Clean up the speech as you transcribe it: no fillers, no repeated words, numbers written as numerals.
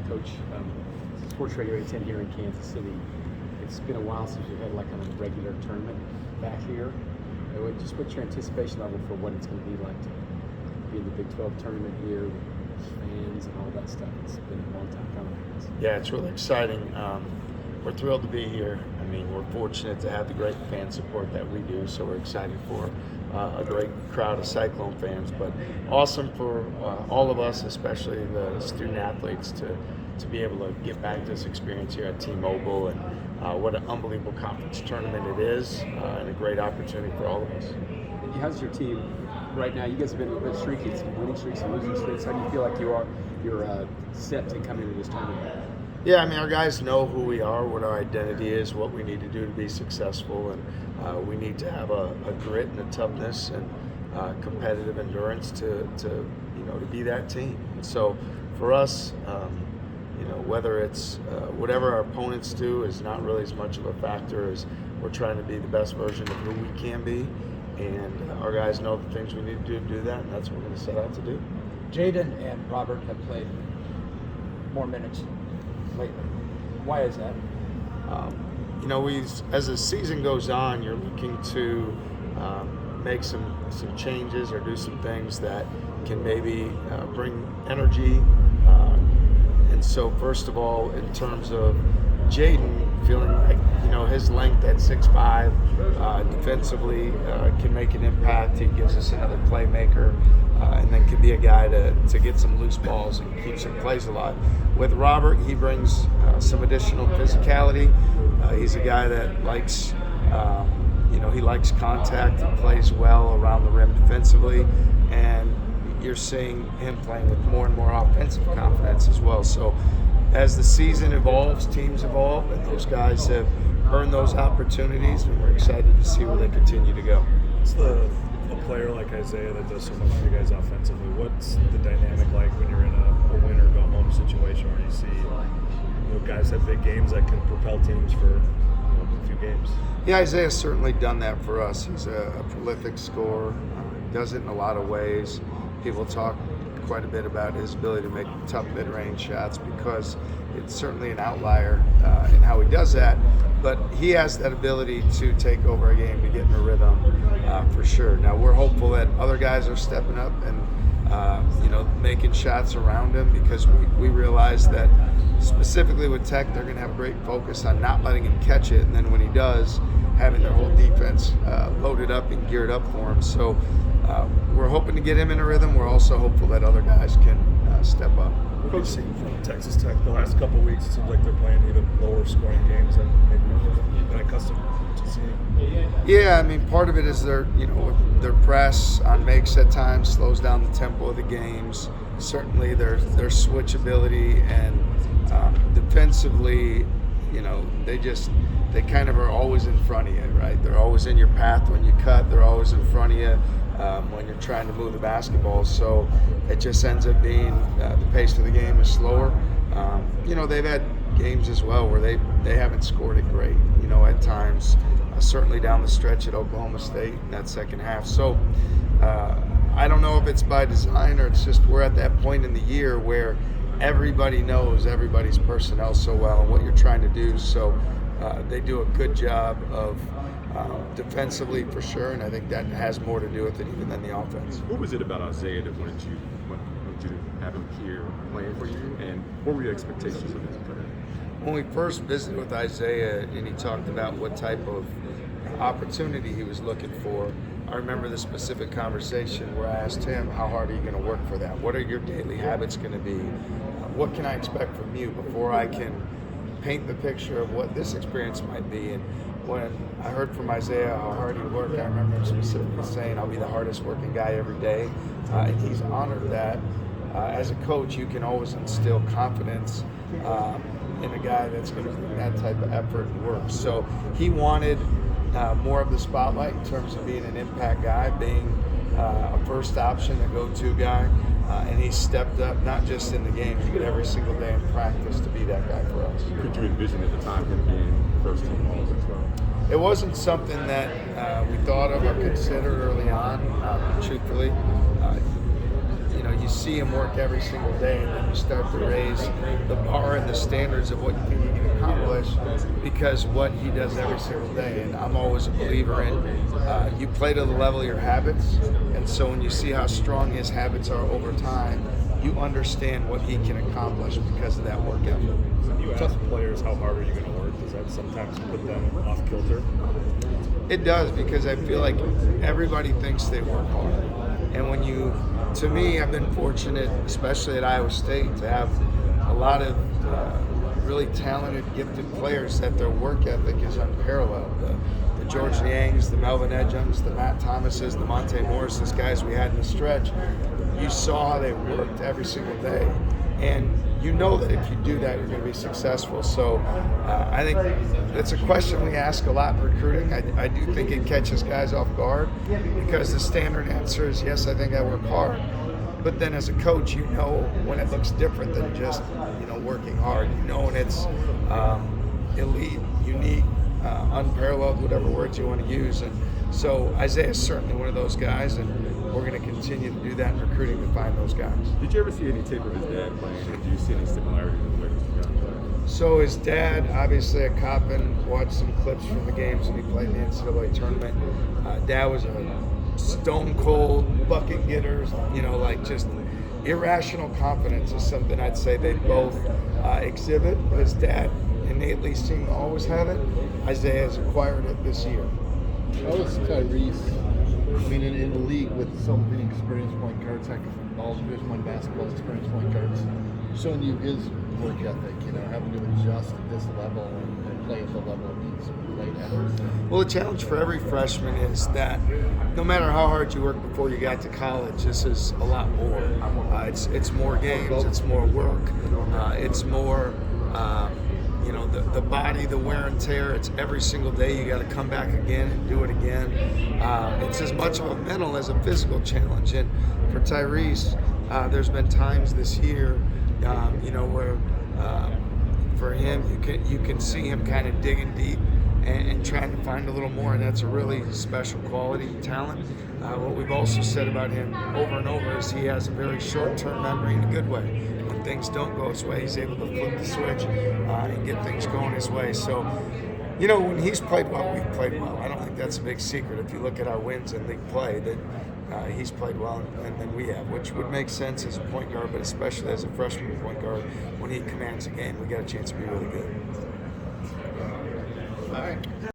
Coach, Sports Radio 810 here in Kansas City. It's been a while since we've had like kind of a regular tournament back here. Just what's your anticipation level for what it's going to be like to be in the Big 12 tournament here with fans and all that stuff? It's been a long time coming. Yeah, it's really exciting. We're thrilled to be here. I mean, we're fortunate to have the great fan support that we do, so we're excited for a great crowd of Cyclone fans, but awesome for all of us, especially the student athletes, to be able to get back this experience here at T-Mobile, and what an unbelievable conference tournament it is, and a great opportunity for all of us. How's your team right now? You guys have been a little bit streaky, some winning streaks, some losing streaks. How do you feel like you're set to come into this tournament? Yeah, I mean, our guys know who we are, what our identity is, what we need to do to be successful, and we need to have a grit and a toughness and competitive endurance to be that team. And so for us, whether it's whatever our opponents do is not really as much of a factor as we're trying to be the best version of who we can be, and our guys know the things we need to do that, and that's what we're going to set out to do. Jaden and Robert have played more minutes lately. Why is that? As the season goes on, you're looking to make some changes or do some things that can maybe bring energy. And so, first of all, in terms of Jaden, feeling like his length at 6'5", defensively can make an impact. He gives us another playmaker, and then can be a guy to get some loose balls and keep some plays alive. With Robert, he brings some additional physicality. He's a guy that likes, he likes contact. He plays well around the rim defensively, and you're seeing him playing with more and more offensive confidence as well. So as the season evolves, teams evolve, and those guys have earned those opportunities, and we're excited to see where they continue to go. What's a player like Isaiah that does so much for you guys offensively? What's the dynamic like when you're in a win or go home situation where you see guys have big games that can propel teams for a few games? Yeah, Isaiah's certainly done that for us. He's a prolific scorer. He does it in a lot of ways. People talk quite a bit about his ability to make tough mid-range shots because it's certainly an outlier in how he does that. But he has that ability to take over a game, to get in a rhythm, for sure. Now we're hopeful that other guys are stepping up and making shots around him, because we realize that specifically with Tech, they're going to have great focus on not letting him catch it, and then when he does, having their whole defense loaded up and geared up for him. So we're hoping to get him in a rhythm. We're also hopeful that other guys can step up. What have you seen from Texas Tech the last couple of weeks? It seems like they're playing even lower scoring games than maybe we've been accustomed to seeing. Yeah, I mean, part of it is their press on makes at times slows down the tempo of the games. Certainly their switch ability, and defensively, they kind of are always in front of you, right? They're always in your path when you cut. They're always in front of you when you're trying to move the basketball. So it just ends up being the pace of the game is slower. They've had games as well where they haven't scored it great, at times. Certainly down the stretch at Oklahoma State in that second half. So I don't know if it's by design or it's just we're at that point in the year where everybody knows everybody's personnel so well and what you're trying to do. So they do a good job of defensively for sure, and I think that has more to do with it even than the offense. What was it about Isaiah that wanted you to have him here playing for you, and what were your expectations of his player? When we first visited with Isaiah and he talked about what type of opportunity he was looking for, I remember the specific conversation where I asked him, how hard are you going to work for that? What are your daily habits going to be? What can I expect from you before I can paint the picture of what this experience might be? And when I heard from Isaiah how hard he worked, I remember him specifically saying, I'll be the hardest working guy every day. And he's honored that. As a coach, you can always instill confidence in a guy that's going to bring that type of effort and work. So he wanted more of the spotlight in terms of being an impact guy, being a first option, a go-to guy, and he stepped up not just in the games, but every single day in practice to be that guy for us. Could you envision at the time him being first team All as well? It wasn't something that we thought of or considered early on, truthfully. you see him work every single day, and then you start to raise the bar and the standards of what you think he can accomplish because what he does every single day. And I'm always a believer in you play to the level of your habits, and so when you see how strong his habits are over time, you understand what he can accomplish because of that work ethic. When you ask players how hard are you going to work, does that sometimes put them off kilter? It does, because I feel like everybody thinks they work hard. And when you, to me, I've been fortunate, especially at Iowa State, to have a lot of really talented, gifted players that their work ethic is unparalleled. The George Niangs, the Melvin Edgums, the Matt Thomases, the Monte Morrises, guys we had in the stretch, you saw how they worked every single day. And you know that if you do that, you're going to be successful. So I think it's a question we ask a lot in recruiting. I do think it catches guys off guard because the standard answer is, yes, I think I work hard. But then as a coach, you know when it looks different than just, working hard. You know when it's elite, unique, unparalleled, whatever words you want to use. And so Isaiah is certainly one of those guys, and we're going to continue to do that in recruiting to find those guys. Did you ever see any tape of his dad playing? Or do you see any similarities in the way this guy plays? So his dad, obviously at Coppin, watched some clips from the games when he played in the NCAA tournament. Dad was a stone cold bucket getter, just irrational confidence is something I'd say they both exhibit. But his dad innately seemed to always have it. Isaiah has acquired it this year. How is Tyrese, in the league with so many experienced point guards, like all Division I basketball experienced point guards, showing you his work ethic, having to adjust at this level and play at the level he's played at? Well, the challenge for every freshman is that no matter how hard you work before you got to college, this is a lot more. It's more games, it's more work, it's more the body, the wear and tear. It's every single day you got to come back again and do it again. It's as much of a mental as a physical challenge. And for Tyrese, there's been times this year, where for him you can see him kind of digging deep and trying to find a little more, and that's a really special quality and talent. What we've also said about him over and over is he has a very short-term memory in a good way. When things don't go his way, he's able to flip the switch and get things going his way. So, when he's played well, we've played well. I don't think that's a big secret if you look at our wins in league play, that he's played well and then we have, which would make sense as a point guard, but especially as a freshman point guard, when he commands a game, we got a chance to be really good. All right.